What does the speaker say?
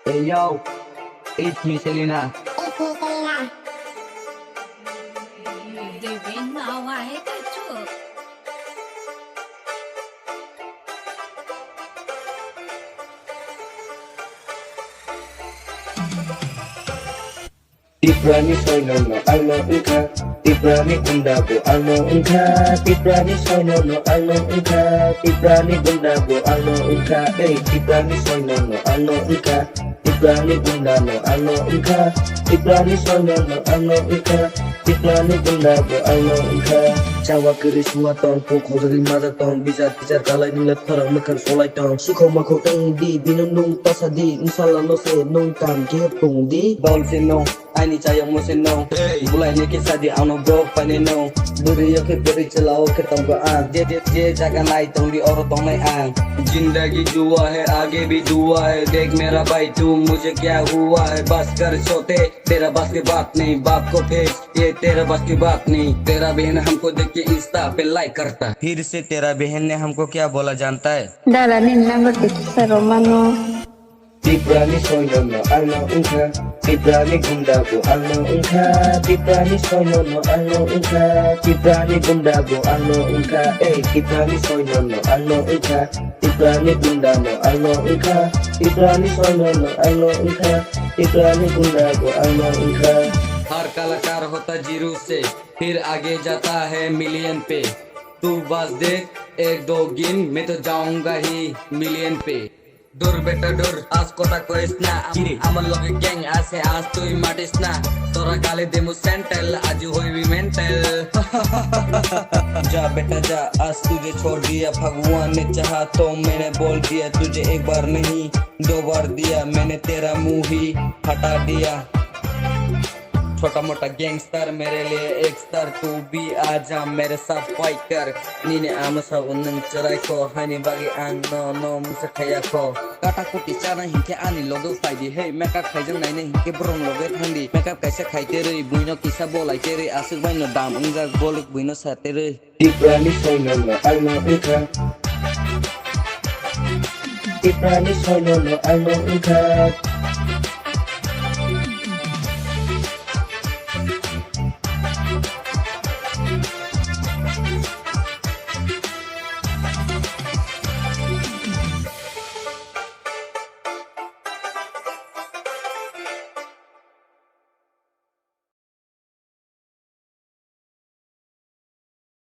Hey yo, it's me Selena. Tibrani soynono alno engka Tibrani bundaku alno engka Tibrani soynono alno engka Tibrani bundaku alno engka Tibrani soynono alno engka Tibrani bundano alno engka Tibrani soynono alno engka Tibrani bundaku alno engka Jawa keris muaton pukul dari mata ton bicar kalai nilat orang makan solai ton Suko mako tang di binunung pasadi Inshallah no se nung tam ke pung di Bol se nong Ani cayang mo se nong Bulai ni kisah di ano bro pane nong Beri yo ke beri celao ke tonggaan Je jaga naik tong di oro tong naik ang जिंदगी जुआ है आगे भी दुआ है देख मेरा भाई तू मुझे क्या हुआ है बस कर सोते तेरा बस की बात नहीं बाप को भेज ये तेरा बस की बात नहीं तेरा बहन हमको देख के इंस्टा पे लाइक करता फिर से तेरा बहन ने हमको क्या बोला जानता है Dala ninna gorti saromano Tibrani soynono alno engka Tibrani bundaku alno engka Tibrani soynono alno engka Tibrani bundaku alno engka Tibrani soynono alno engka Tibrani bundano alno engka Tibrani soynono alno engka Tibrani bundaku alno engka हर कलाकार होता zero से फिर आगे जाता है million पे तू बस देख एक दो गिन मैं तो जाऊंगा ही मिलियन पे Dur beta dur, as kota koisna Amal loge gang ase as tui matisna Tora kale demu sentel, aju hoi भी mental जा बेटा जा आज तुझे छोड़ दिया भगवान ने चाहा तो मैंने बोल दिया तुझे एक बार नहीं दो बार दिया मैंने तेरा मुंह ही हटा दिया छोटा मोटा गैंगस्टर मेरे लिए एक स्टार तू भी आजा मेरे साथ फाइट कर नीने आमसा उन्नन चराई को हनी बागी आंग नो मुझे खया को काटा कुटी चाना हिंके आनी लोगो फाइदी हे मेकअप खाइजन नाइने हिंके ब्रोंग लोगे थांदी मेकअप कैसे खाइते रे बुइनो किसा बोलाइते रे आसिक बाइनो दाम उंगा बोलक बुइनो साते रे Tibrani soynono alno engka Tibrani soynono alno engka